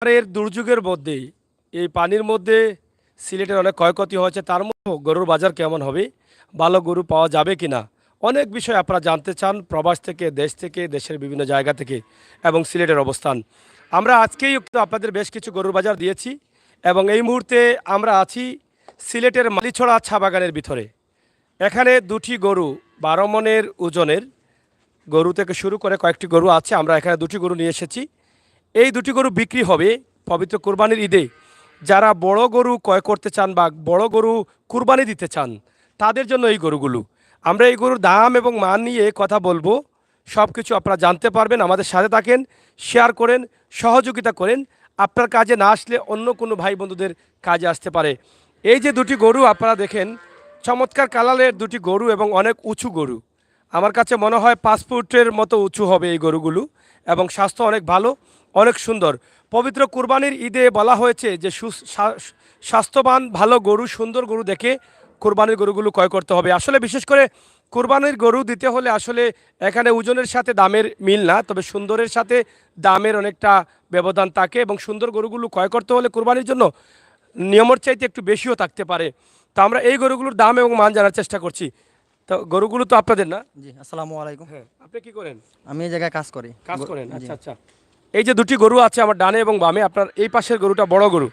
এর দুর্যোগের মধ্যে এই পানির মধ্যে সিলেটের অনেক ক্ষয়ক্ষতি হয়েছে, তার মধ্যে গরুর বাজার কেমন হবে, ভালো গরু পাওয়া যাবে কিনা, অনেক বিষয় আপনারা জানতে চান প্রবাস থেকে দেশের বিভিন্ন জায়গা থেকে এবং সিলেটের অবস্থান। আমরা আজকেই একটু আপনাদের বেশ কিছু গরুর বাজার দিয়েছি এবং এই মুহূর্তে আমরা আছি সিলেটের মালিছড়া চা বাগানের ভিতরে। এখানে দুটি গরু 12 মনের ওজনের গরু থেকে শুরু করে কয়েকটি গরু আছে। আমরা এখানে দুটি গরু নিয়ে এসেছি। এই দুটি গরু বিক্রি হবে পবিত্র কোরবানির ঈদে। যারা বড় গরু ক্রয় করতে চান বা বড় গরু কুরবানি দিতে চান তাদের জন্য এই গরুগুলো। আমরা এই গরুর দাম এবং মান নিয়ে কথা বলবো, সব কিছু আপনারা জানতে পারবেন। আমাদের সাথে থাকেন, শেয়ার করেন, সহযোগিতা করেন। আপনার কাজে না আসলে অন্য কোনো ভাই বন্ধুদের কাজে আসতে পারে। এই যে দুটি গরু আপনারা দেখেন, চমৎকার কালারের দুটি গরু এবং অনেক উঁচু গরু। আমার কাছে মনে হয় 5 ফুটের মতো উঁচু হবে এই গরুগুলো এবং স্বাস্থ্য অনেক ভালো, অনেক সুন্দর। পবিত্র কুরবানির ঈদে বলা হয়েছে যে স্বাস্থ্যবান ভালো গরু, সুন্দর গরু দেখে কুরবানির গরুগুলো ক্রয় করতে হবে। আসলে বিশেষ করে কুরবানির গরু দিতে হলে আসলে এখানে ওজনের সাথে দামের মিল না, তবে সুন্দরের সাথে দামের অনেকটা ব্যবধান থাকে এবং সুন্দর গরুগুলো ক্রয় করতে হলে কুরবানির জন্য নিয়মের চাইতে একটু বেশিও থাকতে পারে। তো আমরা এই গরুগুলোর দাম এবং মান জানার চেষ্টা করছি। তো গরুগুলো তো আপনাদের না? জি, আসসালামু আলাইকুম। হ্যাঁ, আপনি কি করেন? আমি এই জায়গায় কাজ করি। কাজ করেন? জি। আচ্ছা আচ্ছা। এই যে দুটি গরু আছে আমার ডানে এবং বামে, আপনার এই পাশের গরুটা বড় গরু।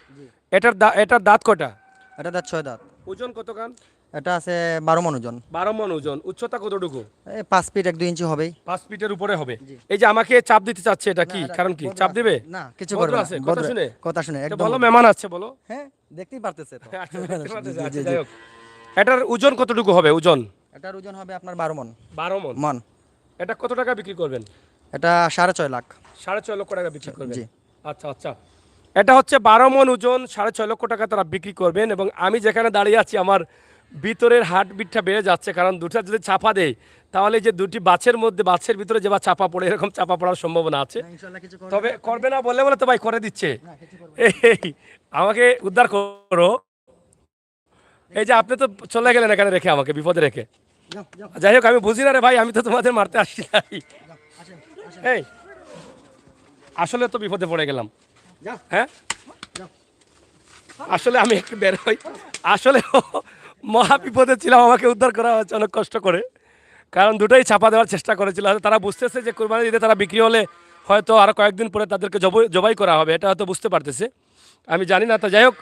এটার দাঁত কটা? এটা দাঁত 6 দাঁত। ওজন কত কান? এটা আছে 12 মন ওজন। 12 মন ওজন। উচ্চতা কতটুকু? এই 5 ফিট 1-2 ইঞ্চি হবেই। 5 ফিটের উপরে হবে। জি। এই যে আমাকে চাপ দিতে চাচ্ছে, এটা কি কারণ? কি চাপ দিবে? না, কিছু ভদ্র করবে না। আছে, কথা শুনে? কথা শুনে তো একদম। বলো, মেহমান আছে বলো। হ্যাঁ, দেখতেই পারতেছে তো। আচ্ছা, দেখতে পাচ্ছেন? জি, আচ্ছা, জি, জি। যাই হোক। এটার ওজন কতটুকু হবে? ওজন এটার ওজন হবে আপনার 12 মন। 12 মন। মন। এটা কত টাকা বিক্রি করবেন? এটা 6.5 লাখ। 6.5 লক্ষ টাকা বিক্রি করবেন। জি। আচ্ছা আচ্ছা। এটা হচ্ছে 12 মন ওজন, 6.5 লক্ষ টাকা তারা বিক্রি করবেন। এবং আমি যেখানে দাঁড়িয়ে আছি আমার ভিতরের হার্টবিটটা বেড়ে যাচ্ছে, কারণ দুটা যদি চাপা দেয় তাহলে যে দুটি বাছের মধ্যে, বাছের ভিতরে যে বা চাপা পড়ে, এরকম চাপা পড়ার সম্ভাবনা আছে। না, ইনশাআল্লাহ কিছু করবে তবে না। করবে না বললে বলে তো ভাই করে দিচ্ছে। না, কিছু করবে এই আমাকে উদ্ধার করো। এই যে আপনি তো চলে গেলেন এখানে রেখে, আমাকে বিপদে রেখে। না। যাও, যাও, যাই হোক, আমি বুঝি না রে ভাই, আমি তো তোমাদের মারতে আসছি নাই। যাও, আসেন, আসেন। এই আসলে তো বিপদে পড়ে গেলাম। যাও, হ্যাঁ, যাও। আসলে আমি একটু বের হই। আসলে মহা বিপদে ছিলাম, আমাকে উদ্ধার করা হয়েছে অনেক কষ্ট করে, কারণ দুটোই চাপা দেওয়ার চেষ্টা করেছিল। তারা বুঝতেছে যে কোরবানি ঈদে তারা বিক্রি হলে হয়তো আরও কয়েকদিন পরে তাদেরকে জবাই করা হবে, এটা হয়তো বুঝতে পারতেছে, আমি জানি না। তো যাই হোক,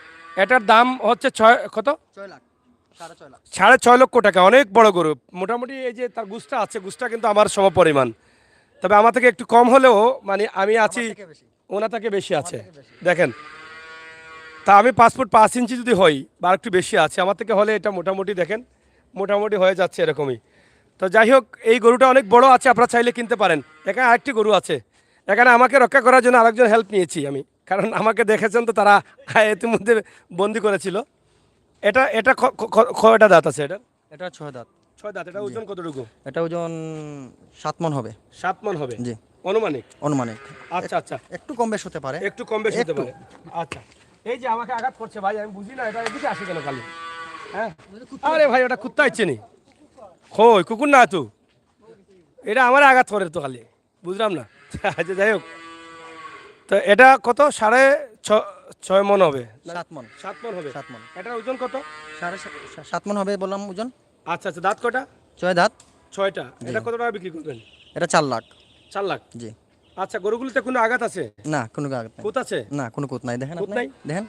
এটার দাম হচ্ছে কত? 6 লাখ। 6.5 লাখ। 6.5 লক্ষ টাকা। অনেক বড় গরু, মোটামুটি এই যে তার গুছটা আছে, গুছটা কিন্তু আমার সমপরিমাণ। তবে আমার থেকে একটু কম হলেও মানে আমি আছি, আমার থেকে বেশি। ওনা থেকে বেশি আছে। থেকে বেশি। দেখেন, তা আমি 5 ফুট 5 ইঞ্চি যদি হই বা একটু বেশি আছে আমার থেকে, হলে এটা মোটামুটি দেখেন মোটামুটি হয়ে যাচ্ছে এরকমই। তো যাই হোক, এই গরুটা অনেক বড় আছে, আপনারা চাইলে কিনতে পারেন। এখানে আরেকটি গরু আছে, এখানে আমাকে রক্ষা করার জন্য আরেকজন হেল্প নিয়েছি আমি, কারণ আমাকে দেখেছেন তো, তারা ইতিমধ্যে বন্দি করেছিল। এটা এটা কয়টা দাঁত আছে এটা? এটা 6 দাঁত। 6 দাঁত। এটা ওজন কতটুকু? এটা ওজন 7 মন হবে। 7 মন হবে জি, অনুমানিক। অনুমানিক। আচ্ছা আচ্ছা, একটু কম বেশ হতে পারে। একটু কম বেশি হতে একটু। পারে। আচ্ছা, এই যে আমাকে আঘাত করছে ভাই, আমি বুঝি না এটা এদিকে আসে কেন খালি। হ্যাঁ, আরে ভাই ওটা কুত্তা ইচ্ছে নি, কই কুকুর না তো, এটা আমার আঘাত করে তো খালি, বুঝলাম না। আচ্ছা যাই হোক, তো এটা কত? 6.5 মন হবে? 7 মন। 7 মন হবে। 7 মন। এটার ওজন কত? 7 মন হবে বললাম ওজন। আচ্ছা আচ্ছা, দাঁত কটা? 6 দাঁত। 6টা। এটা কত টাকা বিক্রি করবেন? এটা 4 লাখ। 4 লাখ। জি। আচ্ছা, গরুগুলোতে কোনো আঘাত আছে? না, কোনো আঘাত নাই। খুঁত আছে? না, কোনো কুত নাই। দেখেন খুঁত আপনি। নাই? দেখেন।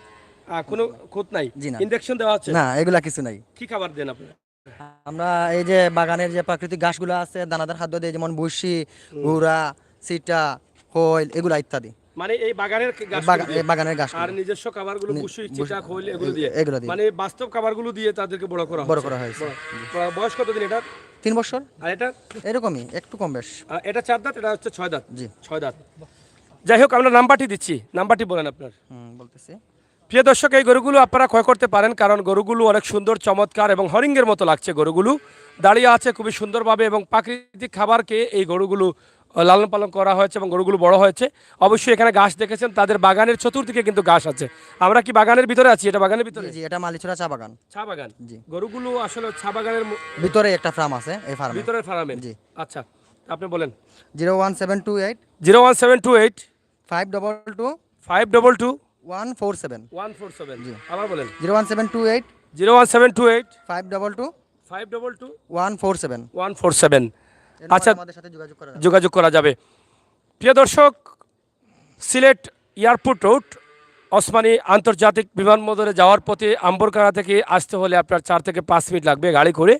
কোনো খুঁত নাই? জি না। ইনজেকশন দেওয়া আছে? না, এগুলা কিছু নাই। কি খাবার দেন আপনি? আমরা এই যে বাগানের যে প্রাকৃতিক ঘাসগুলো আছে, দানাদার খাদ্য দেই, যেমন ভুসি, গুড়া, সিটা, খৈল, এগুলা ইত্যাদি। মানে এই বাগানের এই বাগানের ঘাস আর নিজস্ব খাবারগুলো বুসি, চিটা, খৈল এগুলো দিয়ে, এগুলো দিয়ে মানে বাস্তব খাবারগুলো দিয়ে তাদেরকে বড় করা হয়েছে। বয়স কতদিন এটা? 3 বছর আর এটা? এরকমই, একটু কম বেশ। এটা 4 দাঁত, এটা হচ্ছে 6 দাঁত। জি। 6 দাঁত। যাই হোক, আমরা নাম্বারটি দিচ্ছি, নাম্বারটি বলেন আপনার। বলতেছি। প্রিয় দর্শক, এই গরুগুলো আপনারা ক্রয় করতে পারেন, কারণ গরুগুলো অনেক সুন্দর, চমৎকার এবং হরিঙ্গের মতো লাগছে। গরুগুলো দাঁড়িয়ে আছে খুবই সুন্দরভাবে এবং প্রাকৃতিক খাবারকে এই গরুগুলো লালন পালন করা হয়েছে এবং গরুগুলো বড় হয়েছে। অবশ্যই এখানে ঘাস দেখেছেন, তাদের বাগানের চতুর্দিকে কিন্তু ঘাস আছে। আমরা কি বাগানের ভিতরে আছি? এটা বাগানের ভিতরে? জি, এটা মালিছড়া চা বাগান। চা বাগান। জি। গরুগুলো আসলে চা বাগানের ভিতরে একটা ফার্ম আছে, এই ফার্মে। ভিতরের ফার্মে? জি। আচ্ছা, আপনি বলেন। 01728 01728 522 522 147 147 আবার বলেন 01728 01728 522 522 147। 147। আচ্ছা, আমাদের সাথে যোগাযোগ করা যাবে। যোগাযোগ করা যাবে। প্রিয় দর্শক, সিলেট এয়ারপোর্ট রোড ওসমানী আন্তর্জাতিক বিমানবন্দরে যাওয়ার পথে আম্বরকাড়া থেকে আসতে হলে আপনার 4 থেকে 5 মিনিট লাগবে গাড়ি করে।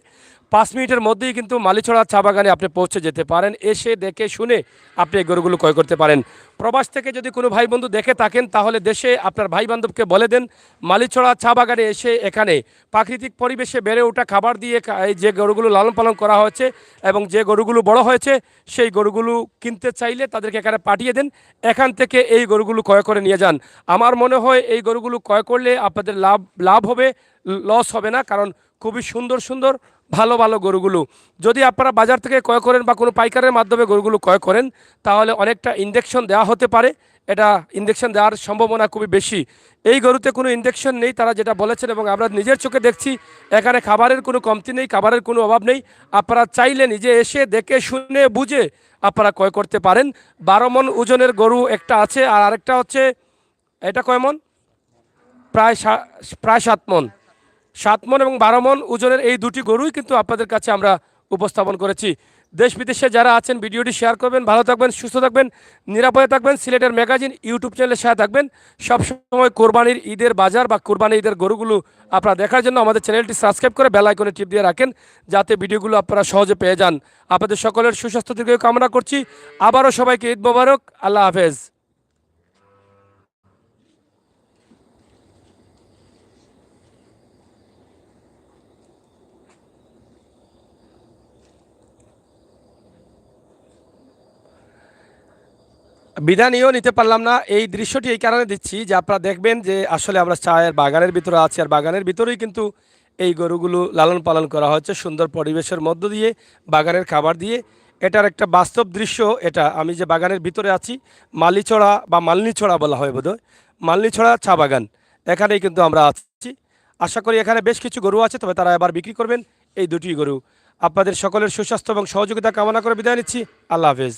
5 মিনিটের মধ্যেই কিন্তু মালিছড়া চা বাগানে আপনি পৌঁছে যেতে পারেন। এসে দেখে শুনে আপনি এই গরুগুলো ক্রয় করতে পারেন। প্রবাস থেকে যদি কোনো ভাই বন্ধু দেখে থাকেন তাহলে দেশে আপনার ভাই বান্ধবকে বলে দেন মালিছড়া চা বাগানে এসে এখানে প্রাকৃতিক পরিবেশে বেড়ে ওঠা খাবার দিয়ে এই যে গরুগুলো লালন পালন করা হয়েছে এবং যে গরুগুলো বড় হয়েছে সেই গরুগুলো কিনতে চাইলে তাদেরকে এখানে পাঠিয়ে দেন, এখান থেকে এই গরুগুলো ক্রয় করে নিয়ে যান। আমার মনে হয় এই গরুগুলো ক্রয় করলে আপনাদের লাভ হবে, লস হবে না, কারণ খুবই সুন্দর সুন্দর ভালো ভালো গরুগুলো যদি আপনারা বাজার থেকে ক্রয় করেন বা কোনো পাইকারের মাধ্যমে গরুগুলো ক্রয় করেন তাহলে অনেকটা ইনজেকশন দেওয়া হতে পারে, এটা ইনজেকশন দেওয়ার সম্ভাবনা খুবই বেশি। এই গরুতে কোনো ইনজেকশন নেই তারা যেটা বলেছেন, এবং আমরা নিজের চোখে দেখছি এখানে খাবারের কোনো কমতি নেই, খাবারের কোনো অভাব নেই। আপনারা চাইলে নিজে এসে দেখে শুনে বুঝে আপনারা ক্রয় করতে পারেন। 12 মণ ওজনের গরু একটা আছে, আর আরেকটা হচ্ছে এটা কয় মণ? প্রায় 7 মণ। 7 মণ এবং 12 মণ ওজনের এই দুটি গরুই কিন্তু আপনাদের কাছে আমরা উপস্থাপন করেছি। দেশ বিদেশে যারা আছেন ভিডিওটি শেয়ার করবেন, ভালো থাকবেন, সুস্থ থাকবেন, নিরাপদে থাকবেন। সিলেটের ম্যাগাজিন ইউটিউব চ্যানেলের সাথে থাকবেন। সবসময় কোরবানির ঈদের বাজার বা কোরবানির ঈদের গরুগুলো আপনারা দেখার জন্য আমাদের চ্যানেলটি সাবস্ক্রাইব করে বেল আইকনে টিপ দিয়ে রাখেন, যাতে ভিডিওগুলো আপনারা সহজে পেয়ে যান। আপনাদের সকলের সুস্বাস্থ্য দীর্ঘায়ু কামনা করছি। আবারও সবাইকে ঈদ মোবারক। আল্লাহ হাফেজ। বিধান নিয়েও নিতে পারলাম না। এই দৃশ্যটি এই কারণে দিচ্ছি যে আপনারা দেখবেন যে আসলে আমরা চায়ের বাগানের ভিতরে আছি, আর বাগানের ভিতরেই কিন্তু এই গরুগুলো লালন পালন করা হচ্ছে সুন্দর পরিবেশের মধ্য দিয়ে, বাগানের খাবার দিয়ে। এটার একটা বাস্তব দৃশ্য। এটা আমি যে বাগানের ভিতরে আছি, মালিছড়া বা মালনীছড়া বলা হয় বোধহয়, মালনীছড়া চা বাগান, এখানেই কিন্তু আমরা আছি। আশা করি এখানে বেশ কিছু গরু আছে, তবে তারা এবার বিক্রি করবেন এই দুটি গরু। আপনাদের সকলের সুস্বাস্থ্য এবং সহযোগিতা কামনা করে বিদায় নিচ্ছি। আল্লাহ হাফেজ।